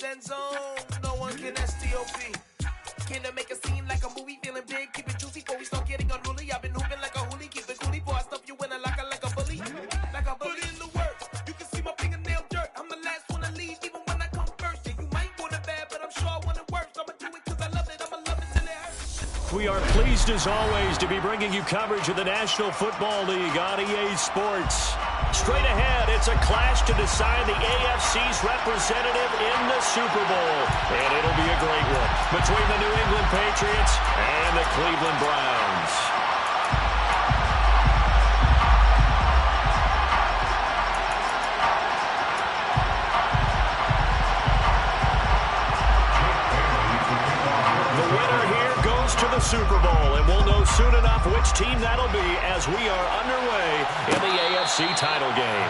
End zone, no one can STOP. Came to make a scene like a movie, feeling big, keep it juicy before we start getting unruly. I've been hooping like a hoolie, keep it coolie before I stuff you in a locker like a bully. Like a bully in the work, you can see my fingernail dirt. I'm the last one to leave, even when I come first. Yeah, you might want it bad, but I'm sure I want it worse. I'ma do it cause I love it, I'ma love it till it hurts. We are pleased as always to be bringing you coverage of the National Football League on EA Sports. Straight ahead, it's a clash to decide the AFC's representative in the Super Bowl. And it'll be a great one between the New England Patriots and the Cleveland Browns. The winner here goes to the Super Bowl, and we'll know soon enough which team that'll be as we are underway in the AFC title game.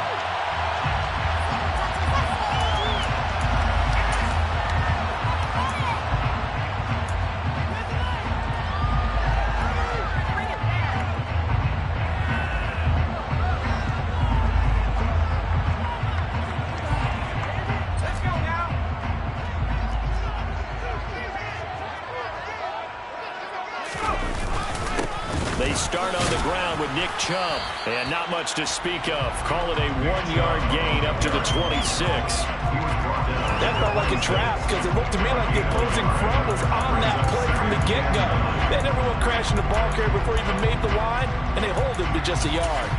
They start on the ground with Nick Chubb, and not much to speak of. Call it a 1-yard gain up to the 26. That felt like a trap because it looked to me like the opposing front was on that play from the get-go. They had everyone crashing the ball carrier before he even made the line, and they hold him to just a yard.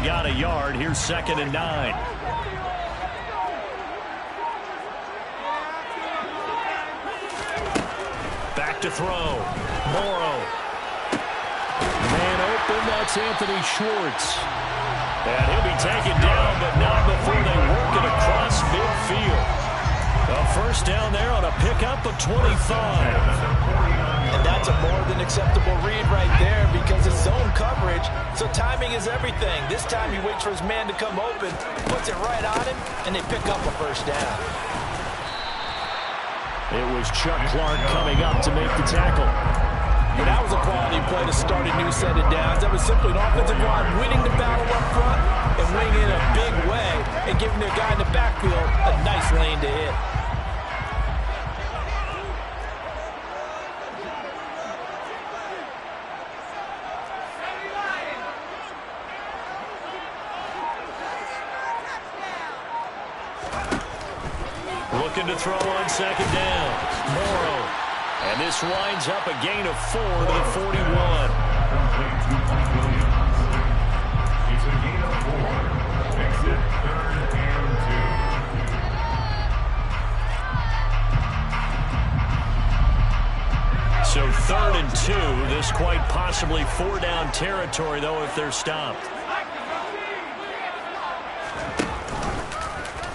Got a yard. Here's 2nd and 9. Back to throw. Morrow. Man open. That's Anthony Schwartz. And he'll be taken down, but not before they work it across midfield. A first down there on a pickup of 25. And that's a more than acceptable read right there because it's zone coverage, so timing is everything. This time he waits for his man to come open, puts it right on him, and they pick up a first down. It was Chuck Clark coming up to make the tackle. And that was a quality play to start a new set of downs. That was simply an offensive line winning the battle up front and winning it in a big way and giving their guy in the backfield a nice lane to hit. Looking to throw on 2nd down. Morrow. And this winds up a gain of 4 to the 41. It's a gain of 4. Exit 3rd and 2. So 3rd and 2. This quite possibly 4-down territory, though, if they're stopped.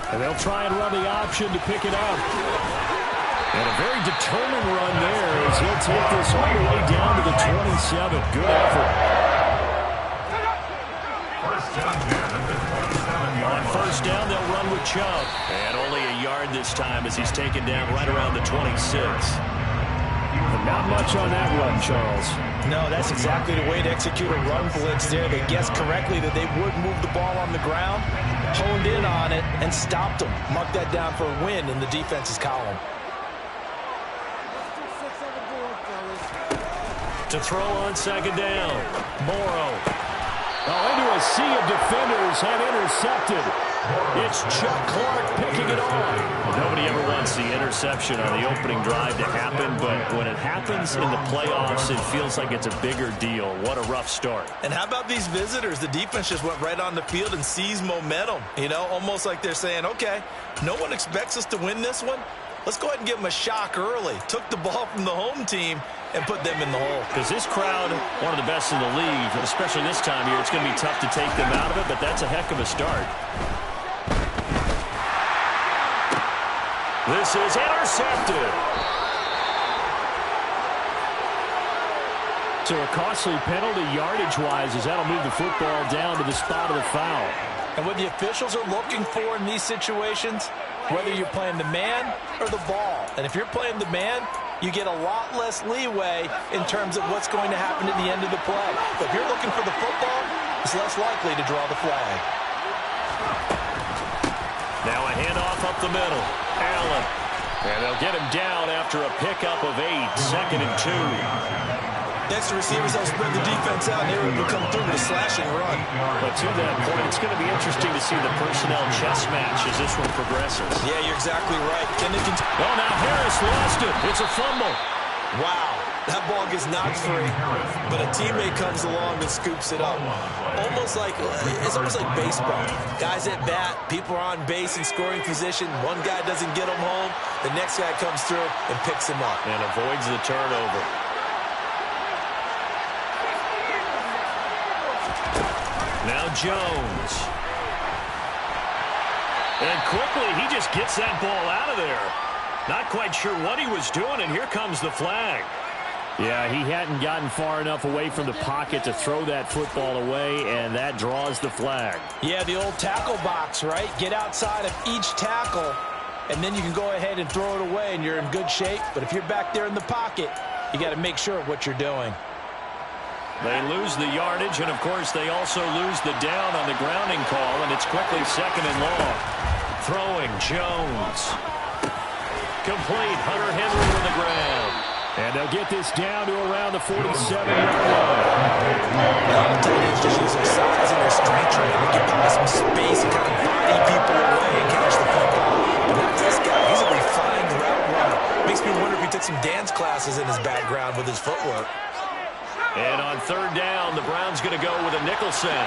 And they'll try and run the option to pick it up. And a very determined run there as he'll take this all the way down to the 27. Good effort. On 1st down, they'll run with Chubb. And only a yard this time as he's taken down right around the 26. But not much on that run, Charles. No, that's exactly the way to execute a run blitz there. They guessed correctly that they would move the ball on the ground, honed in on it, and stopped them. Mark that down for a win in the defense's column. To throw on 2nd down. Morrow. Into a sea of defenders and intercepted. It's Chuck Clark picking it off. Well, nobody ever wants the interception on the opening drive to happen, but when it happens in the playoffs, it feels like it's a bigger deal. What a rough start. And how about these visitors? The defense just went right on the field and seized momentum. You know, almost like they're saying, okay, no one expects us to win this one. Let's go ahead and give them a shock early. Took the ball from the home team and put them in the hole. Because this crowd, one of the best in the league, especially this time of year, it's going to be tough to take them out of it, but that's a heck of a start. This is intercepted. So a costly penalty yardage-wise as that'll move the football down to the spot of the foul. And what the officials are looking for in these situations, whether you're playing the man or the ball. And if you're playing the man, you get a lot less leeway in terms of what's going to happen at the end of the play. But if you're looking for the football, it's less likely to draw the flag. Now a handoff up the middle. Allen. And they'll get him down after a pickup of 8, 2nd and 2. Next, the receivers will spread the defense out, and they will come through with a slashing run. But to that point, it's going to be interesting to see the personnel chess match as this one progresses. Yeah, you're exactly right. Oh, now Harris lost it. It's a fumble. Wow, that ball gets knocked free, but a teammate comes along and scoops it up. It's almost like baseball. Guys at bat, people are on base in scoring position. One guy doesn't get them home. The next guy comes through and picks him up. And avoids the turnover. Now Jones. And quickly, he just gets that ball out of there. Not quite sure what he was doing, and here comes the flag. Yeah, he hadn't gotten far enough away from the pocket to throw that football away, and that draws the flag. Yeah, the old tackle box, right? Get outside of each tackle, and then you can go ahead and throw it away, and you're in good shape. But if you're back there in the pocket, you got to make sure of what you're doing. They lose the yardage, and, of course, they also lose the down on the grounding call, and it's quickly 2nd and long. Throwing, Jones. Complete, Hunter Henry on the ground. And they'll get this down to around the 47-yard line. Tight ends just use their size and their strength trying to get by some space and kind of body people away and catch the football. But not this guy. He's a refined route runner. Makes me wonder if he took some dance classes in his background with his footwork. And on 3rd down, the Browns going to go with a nickel set.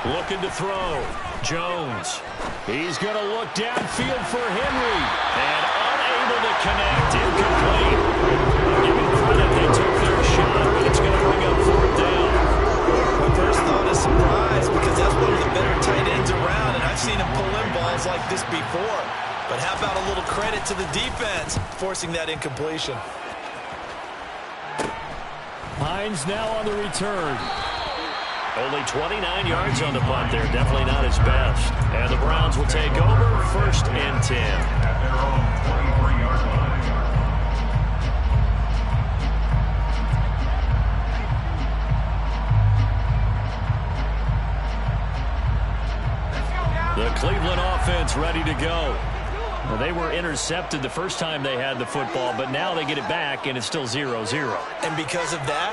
Looking to throw. Jones. He's going to look downfield for Henry. And unable to connect. Incomplete. I'll give him credit. They took their shot, but it's going to bring up 4th down. My first thought is surprise because that's one of the better tight ends around, and I've seen him pull in balls like this before. But how about a little credit to the defense forcing that incompletion? Hines now on the return. Only 29 yards on the punt there. Definitely not his best. And the Browns will take over 1st and 10. At their own 23-yard line. The Cleveland offense ready to go. Well, they were intercepted the first time they had the football, but now they get it back, and it's still 0-0. And because of that,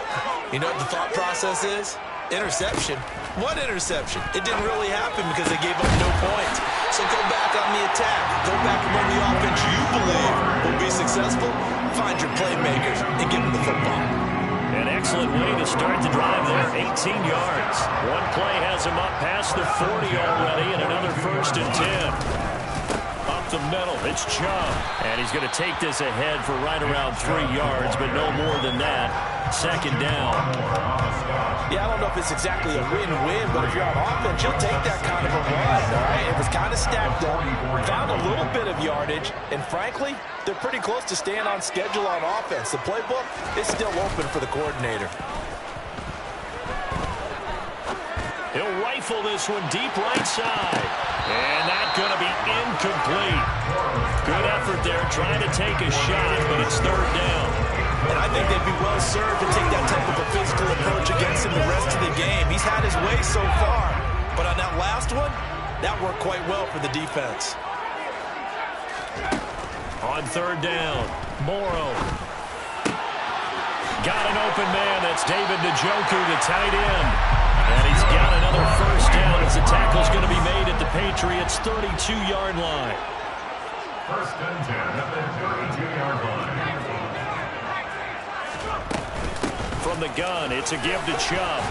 you know what the thought process is? Interception. What interception? It didn't really happen because they gave up no points. So go back on the attack. Go back and run the offense you believe will be successful. Find your playmakers and give them the football. An excellent way to start the drive there. 18 yards. One play has him up past the 40 already, and another 1st and 10. Up the middle, it's Chubb. And he's going to take this ahead for right around 3 yards, but no more than that. 2nd down. Yeah, I don't know if it's exactly a win-win, but if you're on offense, you'll take that kind of a run, all right? It was kind of stacked up, found a little bit of yardage, and frankly, they're pretty close to staying on schedule on offense. The playbook is still open for the coordinator. He'll rifle this one deep right side. And that's going to be incomplete. Good effort there trying to take a shot, but it's 3rd down. And I think they'd be well served to take that type of a physical approach against him the rest of the game. He's had his way so far, but on that last one, that worked quite well for the defense. On 3rd down, Morrow. Got an open man. That's David Njoku, the tight end. And he's got another 1st down as the tackle's going to be made at the Patriots' 32-yard line. 1st and 10 at the 32-yard line. From the gun, it's a give to Chubb.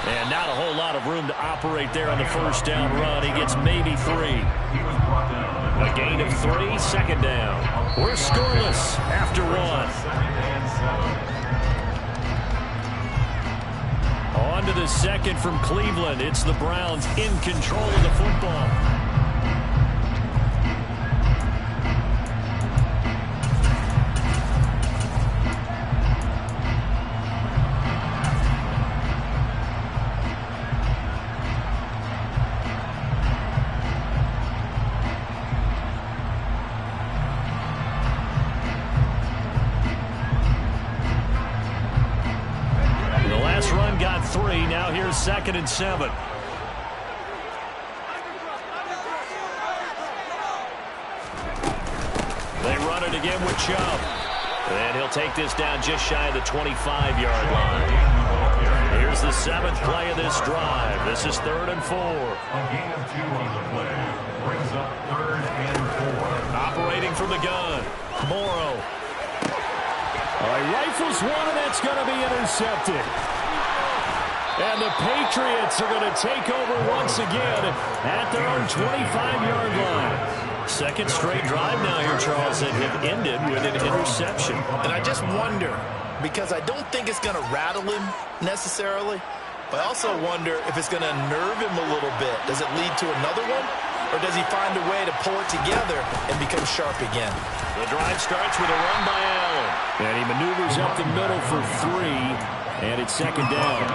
And not a whole lot of room to operate there on the 1st down run. He gets maybe 3. A gain of 3, 2nd down. We're scoreless after 1. On to the 2nd from Cleveland. It's the Browns in control of the football. 2nd and 7. They run it again with Chubb. And he'll take this down just shy of the 25-yard line. Here's the 7th play of this drive. This is 3rd and 4. A gain of 2 on the play. Brings up 3rd and 4. Operating from the gun. Morrow. Rifles one, and it's going to be intercepted. And the Patriots are going to take over once again at their own 25-yard line. Second straight drive now here, Charles, that have ended with an interception. And I just wonder, because I don't think it's going to rattle him necessarily, but I also wonder if it's going to unnerve him a little bit. Does it lead to another one? Or does he find a way to pull it together and become sharp again? The drive starts with a run by Allen. And he maneuvers up the middle for 3. And it's 2nd down.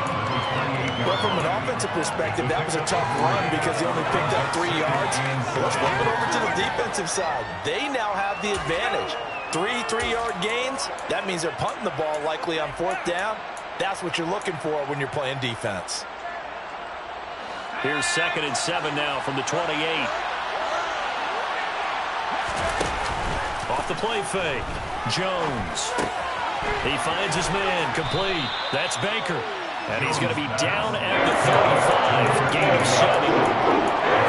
Well, from an offensive perspective, that was a tough run because he only picked up 3 yards. Let's flip it over to the defensive side. They now have the advantage. 3 3-yard gains. That means they're punting the ball likely on 4th down. That's what you're looking for when you're playing defense. Here's 2nd and 7 now from the 28. Off the play fake. Jones. He finds his man, complete. That's Baker. And he's going to be down at the 35. Gain of 7.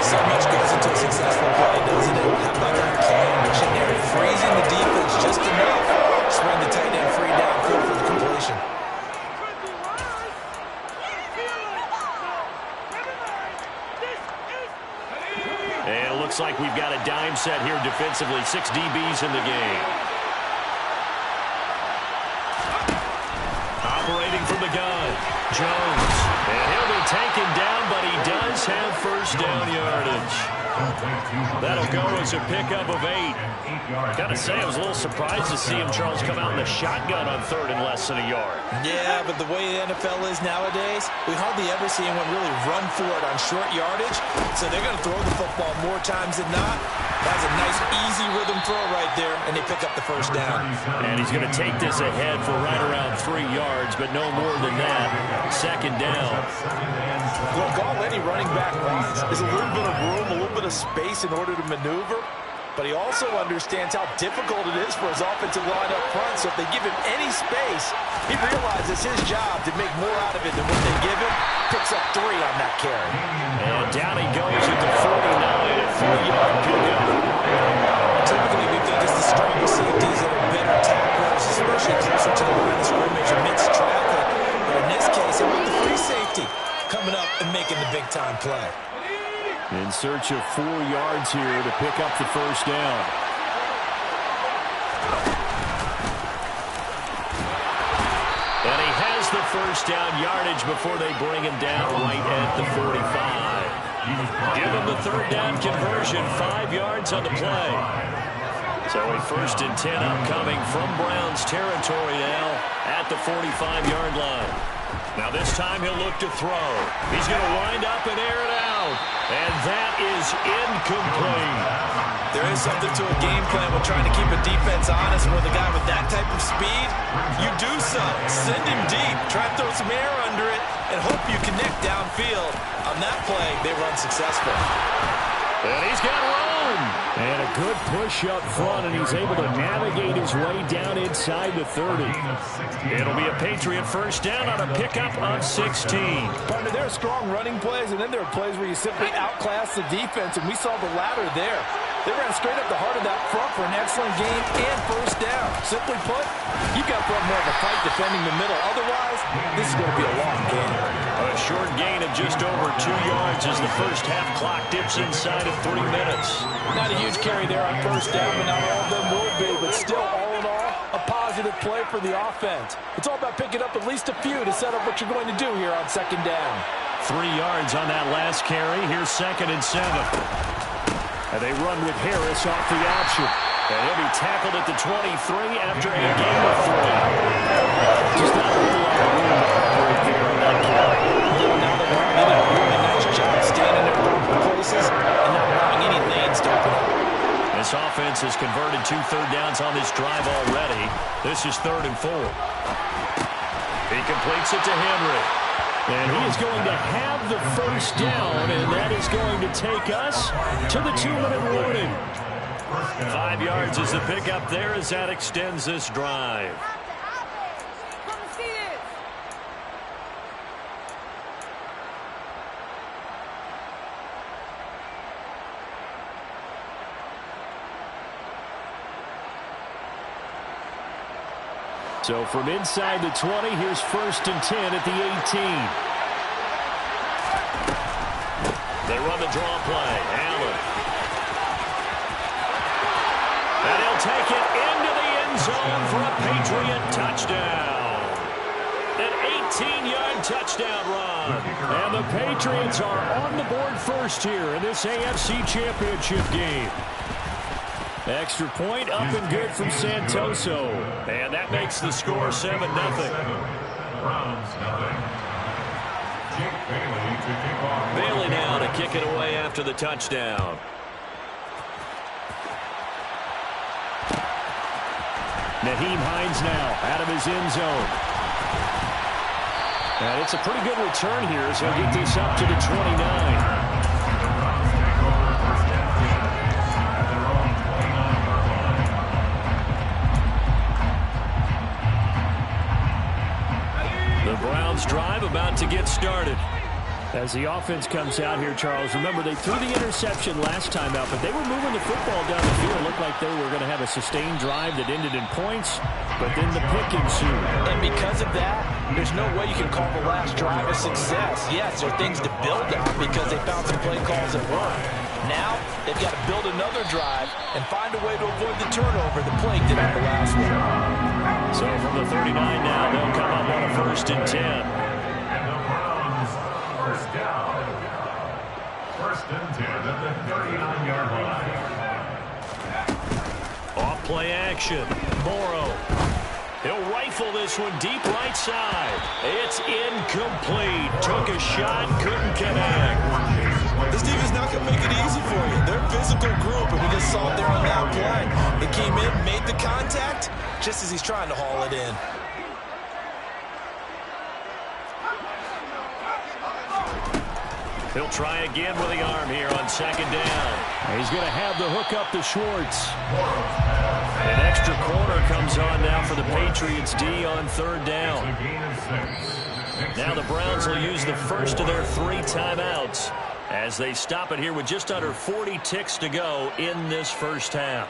So much goes into a successful play, doesn't it? How about that play missionary freezing the defense just enough to spread the tight end free downfield for the completion. And it looks like we've got a dime set here defensively. 6 DBs in the game. Operating from the gun, Jones. And he'll be taken down, but he does have first down yardage. That'll go as a pickup of 8. Got to say, I was a little surprised to see him, Charles, come out in the shotgun on 3rd and less than a yard. Yeah, but the way the NFL is nowadays, we hardly ever see anyone really run for it on short yardage. So they're going to throw the football more times than not. That's a nice, easy rhythm throw right there, and they pick up the first down. And he's going to take this ahead for right around 3 yards, but no more than that. 2nd down. Look, all any running back wants is a little bit of room, a little bit of space in order to maneuver. But he also understands how difficult it is for his offensive line up front. So if they give him any space, he realizes his job to make more out of it than what they give him. Picks up 3 on that carry. And down he goes at the 49, a 3-yard pickup. Typically, we think it's the stronger safeties that are better tacklers, especially closer to the line of scrimmage amidst traffic. But in this case, it was the free safety coming up and making the big-time play. In search of 4 yards here to pick up the first down. And he has the first down yardage before they bring him down right at the 45. Give him the 3rd down conversion, 5 yards on the play. So a 1st and 10 upcoming from Browns territory now at the 45-yard line. Now this time he'll look to throw. He's going to wind up and air it out. And that is incomplete. There is something to a game plan with trying to keep a defense honest with a guy with that type of speed. You do something. Send him deep. Try to throw some air under it and hope you connect downfield. On that play, they run successful. And he's got room. And a good push up front, and he's able to navigate his way down inside the 30. It'll be a Patriot first down on a pickup of 16. Partner, there are strong running plays, and then there are plays where you simply outclass the defense, and we saw the latter there. They ran straight up the heart of that front for an excellent gain and first down. Simply put, you've got to put more of a fight defending the middle. Otherwise, this is going to be a long game. A short gain of just over 2 yards as the first half clock dips inside of 3 minutes. Not a huge carry there on first down, but not all of them will be. But still, all in all, a positive play for the offense. It's all about picking up at least a few to set up what you're going to do here on 2nd down. 3 yards on that last carry. Here's 2nd and 7. And they run with Harris off the option. And he'll be tackled at the 23 after a gain of 3. Just not a whole lot of room to operate there on that count. Now they're doing a really nice job standing in proper places and not allowing any lanes to open up. This offense has converted 2 third downs on this drive already. This is 3rd and 4. He completes it to Henry. And he is going to have the first down, and that is going to take us to the 2-minute warning. 5 yards is the pickup there as that extends this drive. So from inside the 20, here's 1st and 10 at the 18. They run the draw play. Allen. And he'll take it into the end zone for a Patriot touchdown. An 18-yard touchdown run. And the Patriots are on the board first here in this AFC Championship game. Extra point up and good from Santoso. And that makes the score 7-0. Bailey now to kick it away after the touchdown. Nyheim Hines now out of his end zone. And it's a pretty good return here, so he'll get this up to the 29. Browns drive about to get started. As the offense comes out here, Charles, remember they threw the interception last time out, but they were moving the football down the field. It looked like they were going to have a sustained drive that ended in points, but then the pick ensued. And because of that, there's no way you can call the last drive a success. Yes, there are things to build on because they found some play calls that work. Now, they've got to build another drive and find a way to avoid the turnover the plague did on the last one. So from the 39 now, they'll come up on a 1st and 10. And the Browns, first down. 1st and 10 at the 39-yard line. Off play action. Morrow. He'll rifle this one deep right side. It's incomplete. Took a shot, couldn't connect. This defense not going to make it easy for you. They're a physical group, and we just saw it there on that play. They came in, made the contact, just as he's trying to haul it in. He'll try again with the arm here on 2nd down. He's going to have the hook up to Schwartz. An extra corner comes on now for the Patriots D on 3rd down. Now the Browns will use the first of their 3 timeouts as they stop it here with just under 40 ticks to go in this first half.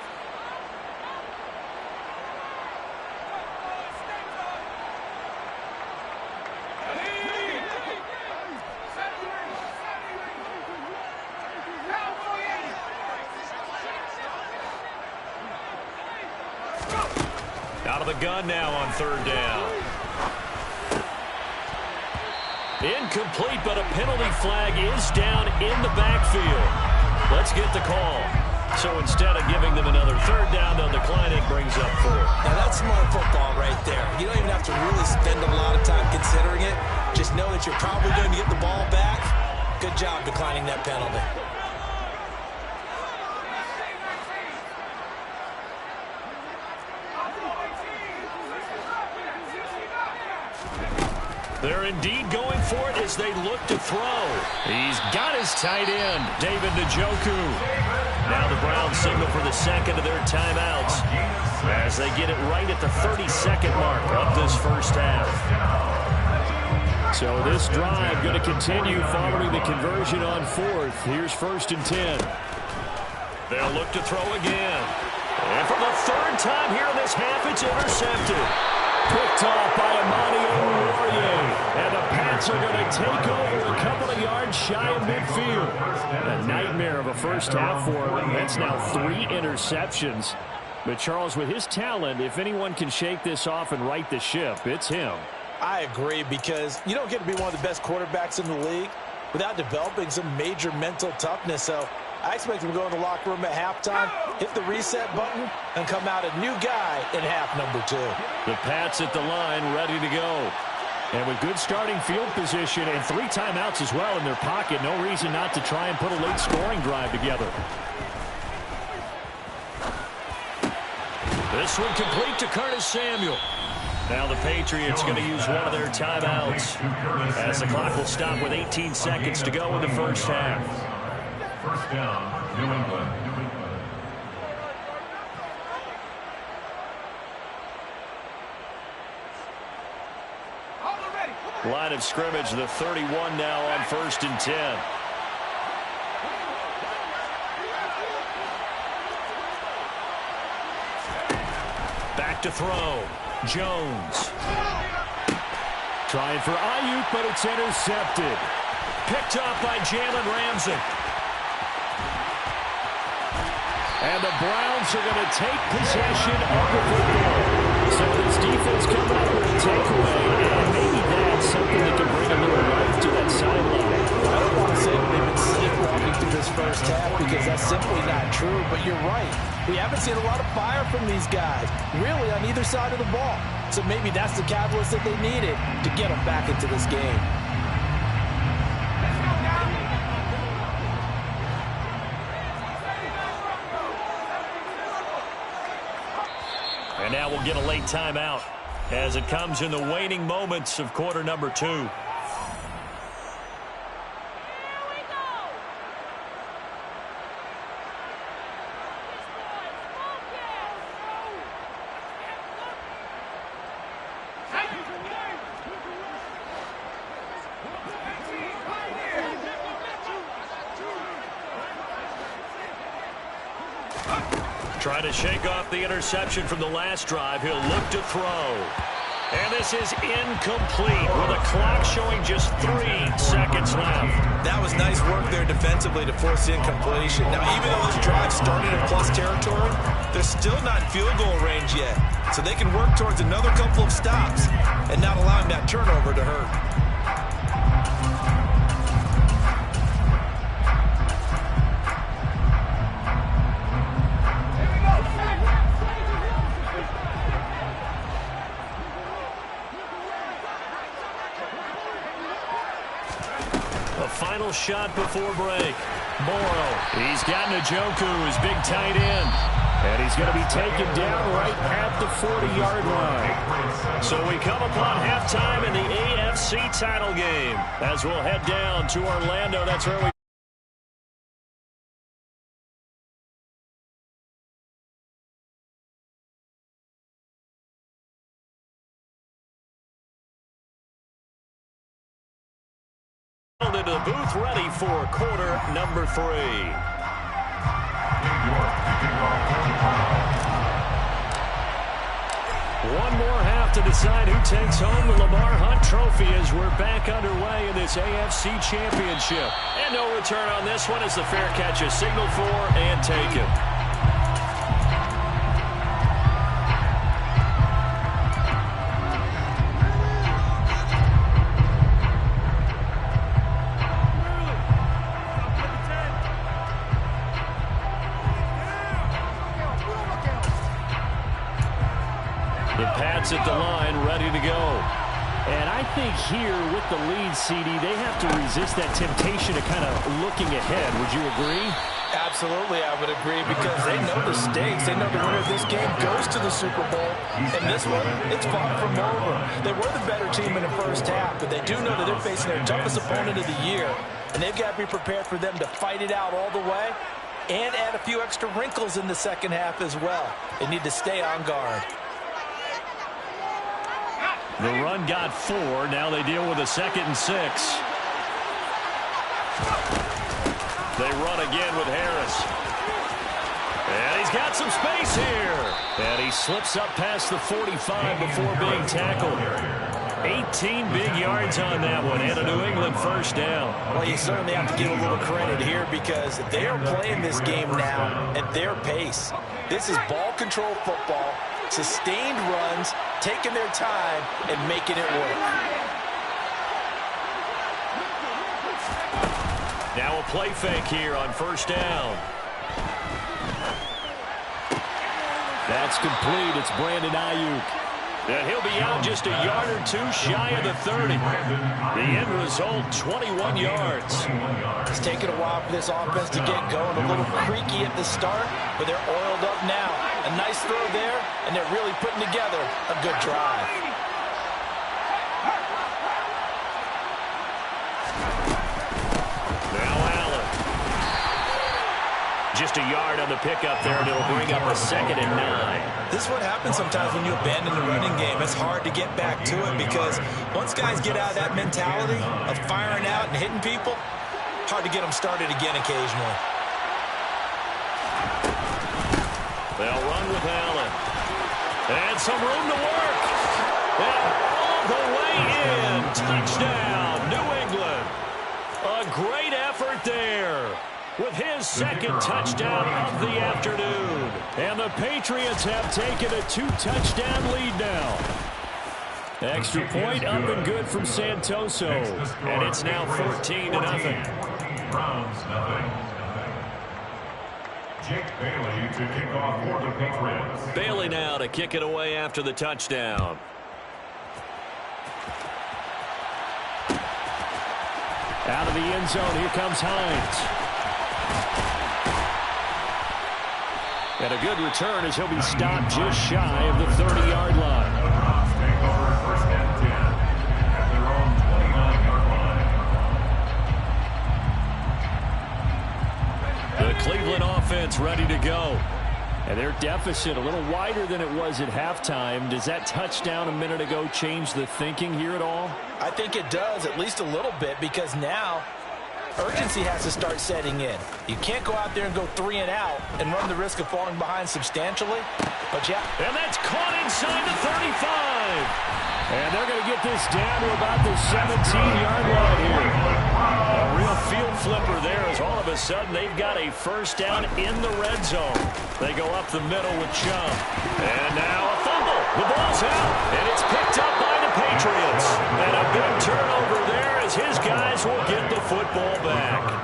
Out of the gun now on 3rd down. Incomplete, but a penalty flag is down in the backfield. Let's get the call. So instead of giving them another 3rd down, they'll decline it, brings up 4. Now that's smart football right there. You don't even have to really spend a lot of time considering it. Just know that you're probably going to get the ball back. Good job declining that penalty. They're indeed going for it as they look to throw. He's got his tight end, David Njoku. Now the Browns signal for the 2nd of their timeouts as they get it right at the 32nd mark of this first half. So this drive going to continue following the conversion on 4th. Here's 1st and 10. They'll look to throw again. And for the 3rd time here in this half, it's intercepted. Picked off by Amani Oruwariye. And the Pats are going to take over a couple of yards shy of midfield. A nightmare of a first half for him. That's now 3 interceptions. But Charles, with his talent, if anyone can shake this off and right the ship, it's him. I agree, because you don't get to be one of the best quarterbacks in the league without developing some major mental toughness. So I expect him to go in the locker room at halftime, hit the reset button, and come out a new guy in half number 2. The Pats at the line, ready to go. And with good starting field position and 3 timeouts as well in their pocket, no reason not to try and put a late scoring drive together. This one complete to Curtis Samuel. Now the Patriots going to use one of their timeouts as the clock will stop with 18 seconds to go in the first half. First down, New England. Line of scrimmage, the 31 now on 1st and 10. Back to throw. Jones. Trying for Ayuk, but it's intercepted. Picked off by Jalen Ramsey. And the Browns are going to take possession of the football. So this defense coming up with a takeaway, and maybe that's something that can bring a little life to that sideline. I don't want to say they've been sleepwalking through this first half because that's simply not true, but you're right. We haven't seen a lot of fire from these guys, really on either side of the ball. So maybe that's the catalyst that they needed to get them back into this game. And now we'll get a late timeout as it comes in the waning moments of quarter number 2. Trying to shake off the interception from the last drive. He'll look to throw. And this is incomplete with a clock showing just 3 seconds left. That was nice work there defensively to force the incompletion. Now, even though this drive started in plus territory, they're still not in field goal range yet. So they can work towards another couple of stops and not allowing that turnover to hurt. Final shot before break. Morrow. He's got Njoku, his big tight end. And he's going to be taken down right at the 40-yard line. So we come upon halftime in the AFC title game as we'll head down to Orlando. That's where we into the booth, ready for quarter number 3. One more half to decide who takes home the Lamar Hunt Trophy as we're back underway in this AFC Championship. And no return on this one as the fair catch is signaled for and taken. At the line, ready to go. And I think here with the lead, CD, they have to resist that temptation of kind of looking ahead. Would you agree? Absolutely, I would agree, because they know the stakes. They know the winner of this game goes to the Super Bowl. And this one, it's far from over. They were the better team in the first half, but they do know that they're facing their toughest opponent of the year. And they've got to be prepared for them to fight it out all the way and add a few extra wrinkles in the second half as well. They need to stay on guard. The run got 4. Now they deal with a 2nd and 6. They run again with Harris. And he's got some space here. And he slips up past the 45 before being tackled. 18 big yards on that one, and a New England first down. Well, you certainly have to give a little credit here because they are playing this game now at their pace. This is ball control football, sustained runs, taking their time and making it work. Now a play fake here on first down. That's complete. It's Brandon Ayuk. And he'll be out just a yard or 2 shy of the 30. The end result, 21 yards. It's taken a while for this offense to get going. A little creaky at the start, but they're oiled up now. A nice throw there, and they're really putting together a good drive. Just a yard on the pickup there, and it'll bring up a 2nd and 9. This is what happens sometimes when you abandon the running game. It's hard to get back to it because once guys get out of that mentality of firing out and hitting people, hard to get them started again occasionally. They'll run with Allen. And some room to work. And all the way in. Touchdown, New England. A great effort there with his 2nd touchdown of the afternoon. And the Patriots have taken a 2-touchdown lead now. Extra point up and good from Santoso. And it's now 14-0. Browns, nothing. Jake Bailey to kick off for the Patriots. Bailey now to kick it away after the touchdown. Out of the end zone, here comes Hines. And a good return as he'll be stopped just shy of the 30-yard line. The Browns take over 1st and 10 at their own 29-yard line. The Cleveland offense ready to go. And their deficit a little wider than it was at halftime. Does that touchdown a minute ago change the thinking here at all? I think it does, at least a little bit, because now urgency has to start setting in. You can't go out there and go 3 and out and run the risk of falling behind substantially. But yeah. And that's caught inside the 35. And they're going to get this down to about the 17-yard line here. A real field flipper there as all of a sudden they've got a 1st down in the red zone. They go up the middle with Chubb. And now a fumble. The ball's out. And it's picked up by the Patriots. And a big turnover there as his guys will get the football back.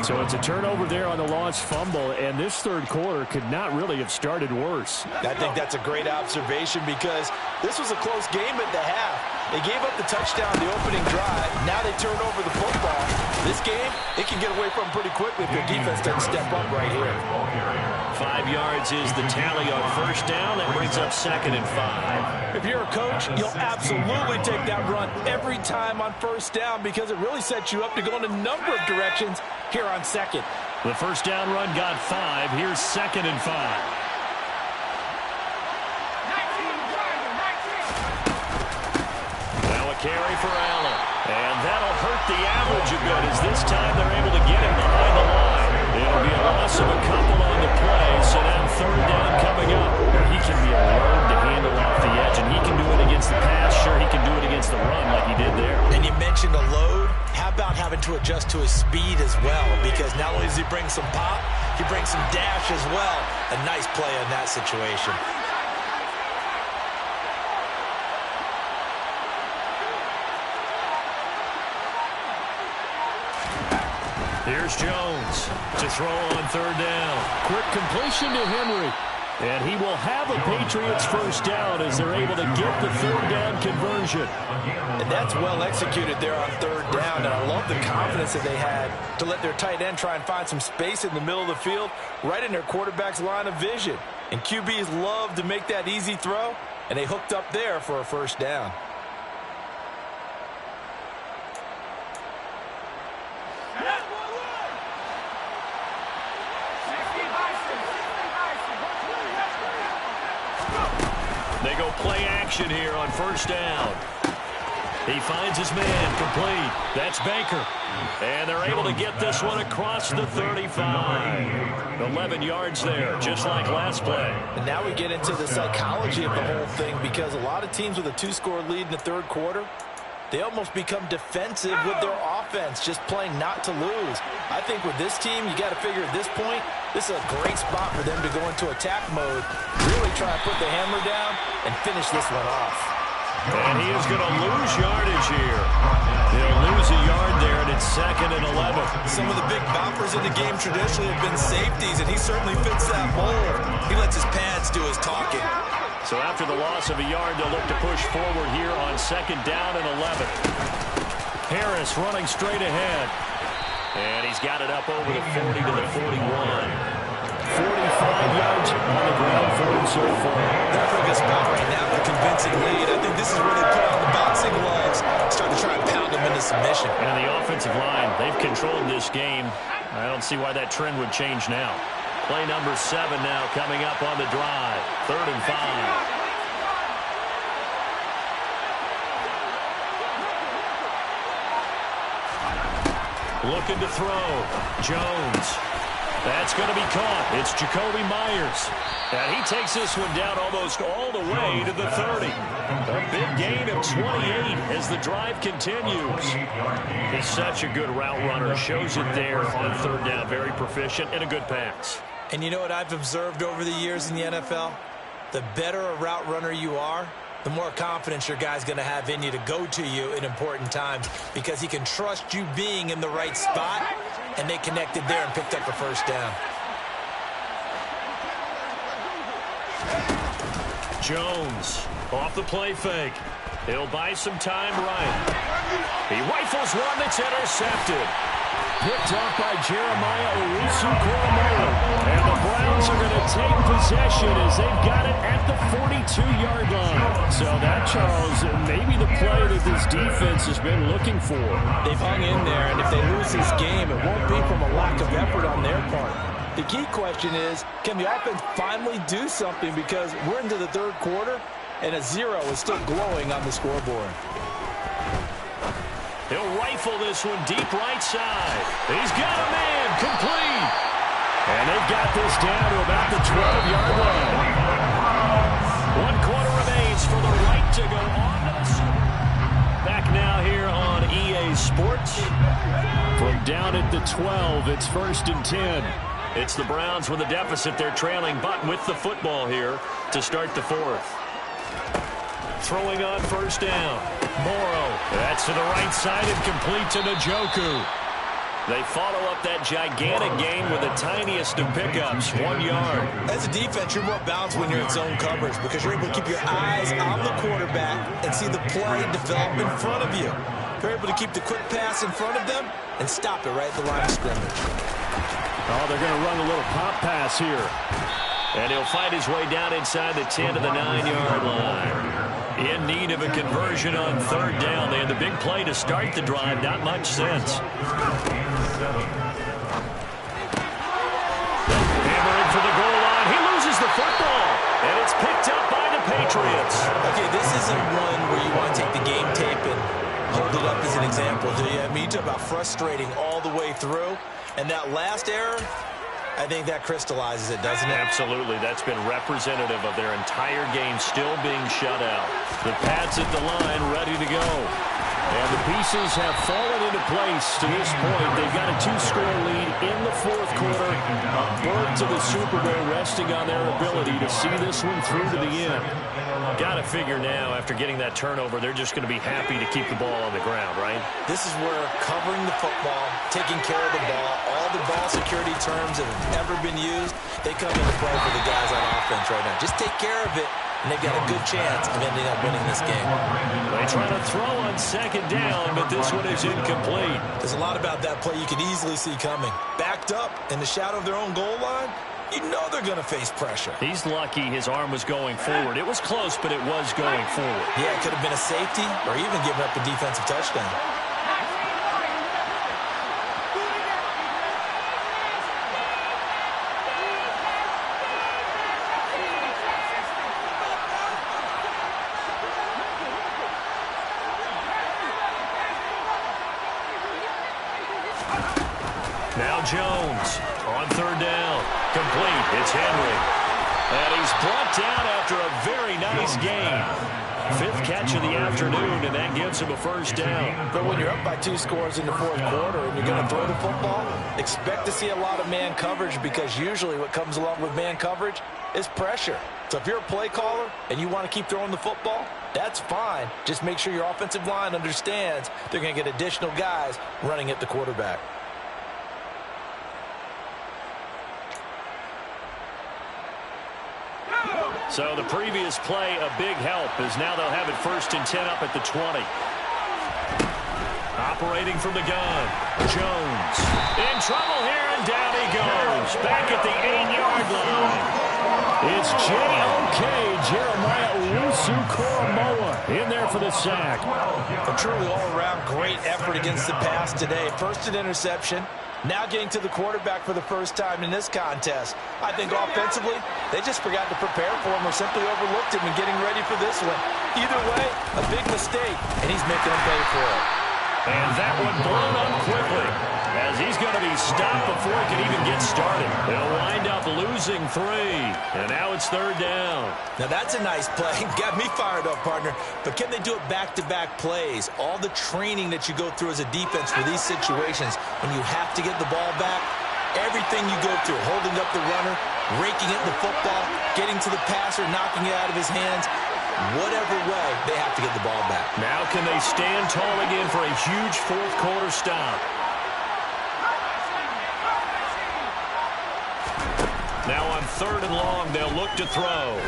So it's a turnover there on the lost fumble. And this 3rd quarter could not really have started worse. I think that's a great observation because this was a close game at the half. They gave up the touchdown the opening drive. Now they turn over the football. This game, they can get away from pretty quickly if their defense doesn't step up right here. 5 yards is the tally on 1st down. That brings up 2nd and 5. If you're a coach, you'll absolutely take that run every time on 1st down because it really sets you up to go in a number of directions here on 2nd. The 1st down run got 5. Here's 2nd and 5. Carry for Allen. And that'll hurt the average a bit as this time they're able to get him behind the line. It'll be a loss of a couple on the play, so now 3rd down coming up. He can be allowed to handle off the edge, and he can do it against the pass. Sure, he can do it against the run like he did there. And you mentioned a load. How about having to adjust to his speed as well? Because not only does he bring some pop, he brings some dash as well. A nice play in that situation. Here's Jones to throw on 3rd down. Quick completion to Henry. And he will have a Patriots 1st down as they're able to get the 3rd down conversion. And that's well executed there on 3rd down. And I love the confidence that they had to let their tight end try and find some space in the middle of the field, right in their quarterback's line of vision. And QBs love to make that easy throw, and they hooked up there for a 1st down. They go play action here on 1st down. He finds his man complete. That's Baker. And they're able to get this one across the 35. 11 yards there, just like last play. And now we get into the psychology of the whole thing because a lot of teams with a 2-score lead in the 3rd quarter, they almost become defensive with their offense, just playing not to lose. I think with this team, you got to figure at this point, this is a great spot for them to go into attack mode, really try and put the hammer down and finish this one off. And he is going to lose yardage here. He'll lose a yard there, and it's 2nd and 11. Some of the big boppers in the game traditionally have been safeties, and he certainly fits that mold. He lets his pads do his talking. So after the loss of a yard, they'll look to push forward here on 2nd down and 11. Harris running straight ahead. And he's got it up over the 40 to the 41. 45 yards on the ground for him so far. They're in a good spot right now with a convincing lead. I think this is where they put on the boxing gloves, start to try and pound them into submission. And the offensive line, they've controlled this game. I don't see why that trend would change now. Play number 7 now coming up on the drive. 3rd and 5. Looking to throw. Jones. That's going to be caught. It's Jakobi Meyers. And he takes this one down almost all the way to the 30. A big gain of 28 as the drive continues. He's such a good route runner. Shows it there on 3rd down. Very proficient and a good pass. And you know what I've observed over the years in the NFL? The better a route runner you are, the more confidence your guy's going to have in you to go to you in important times because he can trust you being in the right spot, and they connected there and picked up a 1st down. Jones off the play fake. He'll buy some time right. He rifles one that's intercepted. Picked off by Jeremiah Owusu-Koramoah. And the Browns are going to take possession as they've got it at the 42-yard line. So that, Charles, maybe the play that this defense has been looking for. They've hung in there, and if they lose this game, it won't be from a lack of effort on their part. The key question is, can the offense finally do something? Because we're into the 3rd quarter, and a 0 is still glowing on the scoreboard. He'll rifle this one deep right side. He's got a man complete. And they've got this down to about the 12-yard line. 1 quarter remains for the right to go on to the Super. Back now here on EA Sports. From down at the 12, it's 1st and 10. It's the Browns with a deficit. They're trailing, but with the football here to start the 4th. Throwing on 1st down. Morrow. That's to the right side and complete to Njoku. They follow up that gigantic gain with the tiniest of pickups, 1 yard. As a defense, you're more balanced when you're in zone coverage because you're able to keep your eyes on the quarterback and see the play develop in front of you. You're able to keep the quick pass in front of them and stop it right at the line of scrimmage. Oh, they're going to run a little pop pass here. And he'll find his way down inside the 10 to the 9-yard line. In need of a conversion on 3rd down. They had the big play to start the drive. Not much sense. Hammering for the goal line. He loses the football. And it's picked up by the Patriots. Okay, this isn't one where you want to take the game tape and hold it up as an example, do you? I mean, you talk about frustrating all the way through. And that last error, I think that crystallizes it, doesn't it? Absolutely. That's been representative of their entire game still being shut out. The Pats at the line ready to go. And the pieces have fallen into place to this point. They've got a 2-score lead in the 4th quarter. A berth to the Super Bowl resting on their ability to see this one through to the end. Got to figure now, after getting that turnover, they're just going to be happy to keep the ball on the ground, right? This is where covering the football, taking care of the ball, all the ball security terms that have ever been used, they come into play for the guys on offense right now. Just take care of it, and they've got a good chance of ending up winning this game. They try to throw on 2nd down, but this one is incomplete. There's a lot about that play you can easily see coming. Backed up in the shadow of their own goal line, you know they're going to face pressure. He's lucky his arm was going forward. It was close, but it was going forward. Yeah, it could have been a safety or even giving up a defensive touchdown. Now Jones on 3rd down. Complete. It's Henry. And he's brought down after a very nice game. 5th catch of the afternoon, and that gives him a 1st down. But when you're up by 2 scores in the 4th quarter and you're going to throw the football, expect to see a lot of man coverage because usually what comes along with man coverage is pressure. So if you're a play caller and you want to keep throwing the football, that's fine. Just make sure your offensive line understands they're going to get additional guys running at the quarterback. So the previous play, a big help, as now they'll have it 1st and 10 up at the 20. Operating from the gun, Jones. In trouble here, and down he goes. Back at the 8-yard line. It's J.O. Okay, Jeremiah Owusu-Koramoah in there for the sack. A truly all-around great effort against the pass today. First an interception, now getting to the quarterback for the first time in this contest. I think offensively, they just forgot to prepare for him or simply overlooked him in getting ready for this one. Either way, a big mistake, and he's making them pay for it. And that one blown up quickly, as he's going to be stopped before he can even get started. They'll wind up losing 3, and now it's 3rd down. Now that's a nice play. Got me fired up, partner. But can they do it back-to-back plays? All the training that you go through as a defense for these situations, when you have to get the ball back, everything you go through, holding up the runner, raking at the football, getting to the passer, knocking it out of his hands, whatever way, they have to get the ball back. Now can they stand tall again for a huge fourth-quarter stop? Now on 3rd and long, they'll look to throw.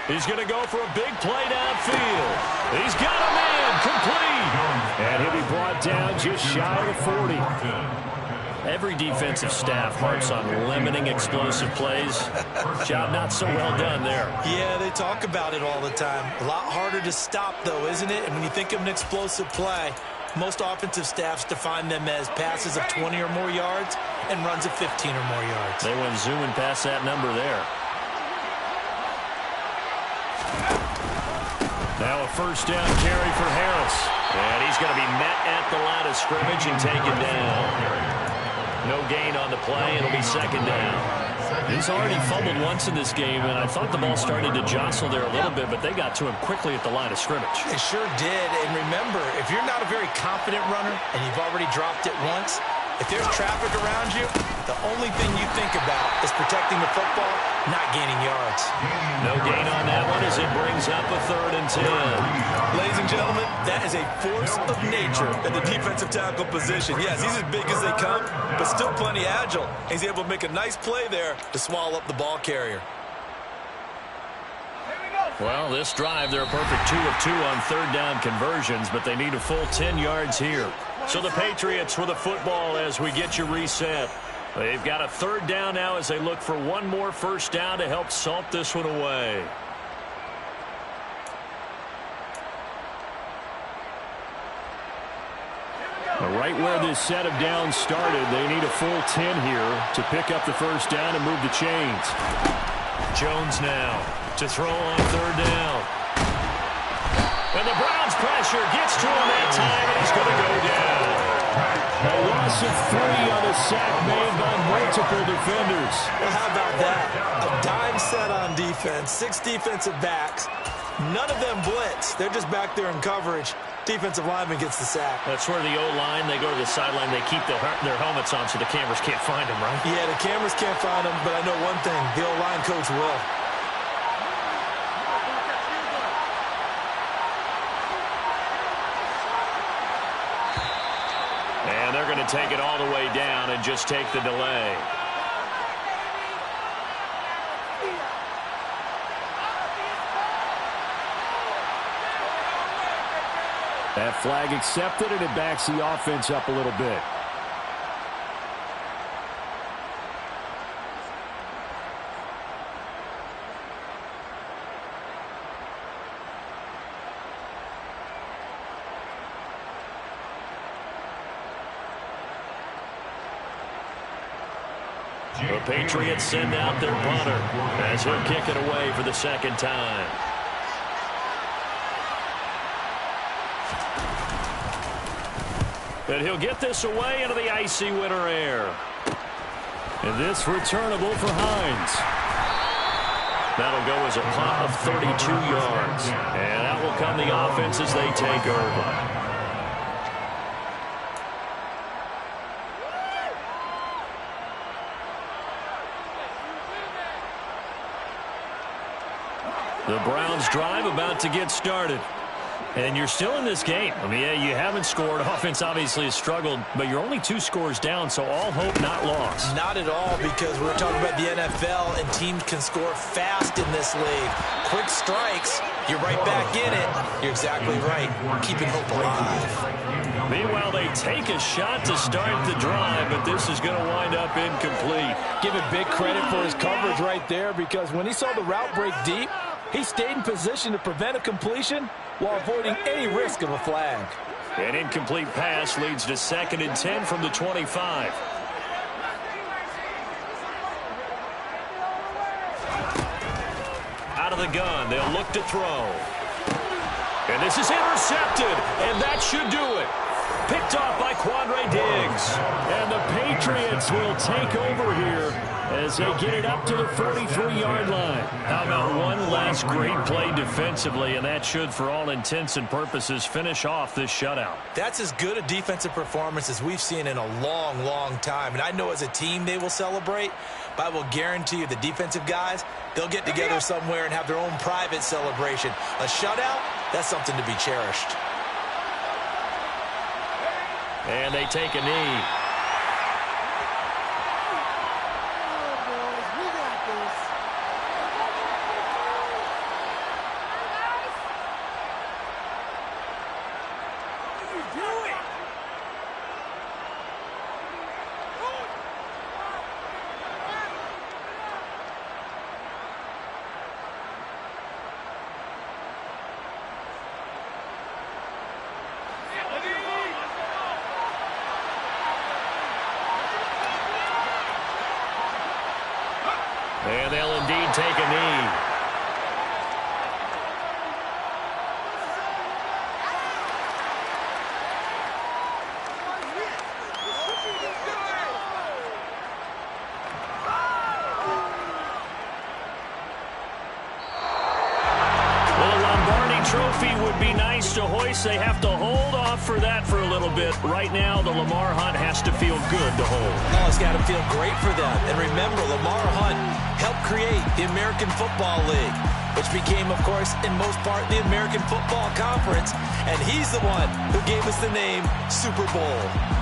He's going to go for a big play downfield. He's got a man complete. And he'll be brought down just shy of the 40. Every defensive staff harps on limiting explosive plays. Job not so well done there. Yeah, they talk about it all the time. A lot harder to stop, though, isn't it? And when you think of an explosive play, most offensive staffs define them as passes of 20 or more yards and runs of 15 or more yards. They went zooming past that number there. Now a 1st down carry for Harris. And he's going to be met at the line of scrimmage and taken down. No gain on the play. It'll be 2nd down. He's already fumbled once in this game, and I thought the ball started to jostle there a little bit, but they got to him quickly at the line of scrimmage. They sure did. And remember, if you're not a very confident runner and you've already dropped it once, if there's traffic around you, the only thing you think about is protecting the football, not gaining yards. No gain on that one as it brings up a 3rd and 10. Ladies and gentlemen, that is a force of nature at the defensive tackle position. Yes, he's as big as they come, but still plenty agile. He's able to make a nice play there to swallow up the ball carrier. Well, this drive, they're a perfect 2 of 2 on 3rd down conversions, but they need a full 10 yards here. So the Patriots with the football as we get you reset. They've got a 3rd down now as they look for one more 1st down to help salt this one away. Right where this set of downs started, they need a full 10 here to pick up the 1st down and move the chains. Jones now to throw on 3rd down. And the Browns pressure gets to him that time, and he's going to go down. A loss of 3 on a sack made by multiple defenders. Well, how about that? A dime set on defense, 6 defensive backs. None of them blitz. They're just back there in coverage. Defensive lineman gets the sack. That's where the O-line, they go to the sideline, they keep their helmets on so the cameras can't find them, right? Yeah, the cameras can't find them, but I know one thing, the O-line coach will. And they're going to take it all the way down and just take the delay. That flag accepted, and it backs the offense up a little bit. The Patriots send out their punter as he'll kick it away for the 2nd time. And he'll get this away into the icy winter air. And this returnable for Hines. That'll go as a pop of 32 yards. And that will come the offense as they take over. The Browns drive about to get started. And you're still in this game. I mean, yeah, you haven't scored. Offense obviously has struggled, but you're only 2 scores down, so all hope not lost. Not at all, because we're talking about the NFL, and teams can score fast in this league. Quick strikes, you're right back in it. You're exactly right. Keeping hope alive. Meanwhile, they take a shot to start the drive, but this is going to wind up incomplete. Give it big credit for his coverage right there, because when he saw the route break deep, He stayed in position to prevent a completion while avoiding any risk of a flag. An incomplete pass leads to 2nd and 10 from the 25. Out of the gun, they'll look to throw. And this is intercepted, and that should do it. Picked off by Quandre Diggs. And the Patriots will take over here as they get it up to the 43-yard line. How about one last great play defensively, and that should, for all intents and purposes, finish off this shutout. That's as good a defensive performance as we've seen in a long, long time. And I know as a team they will celebrate, but I will guarantee you the defensive guys, they'll get together somewhere and have their own private celebration. A shutout, that's something to be cherished. And they take a knee. And they'll indeed take a knee. Well, a Lombardi trophy would be nice to hoist. They have to hold off for that for a little bit. Right now, the Lamar Hunt has to feel good to hold. Oh, it's got to feel great for them. And remember, Lamar Hunt helped create the American Football League, which became, of course, in most part, the American Football Conference. And he's the one who gave us the name Super Bowl.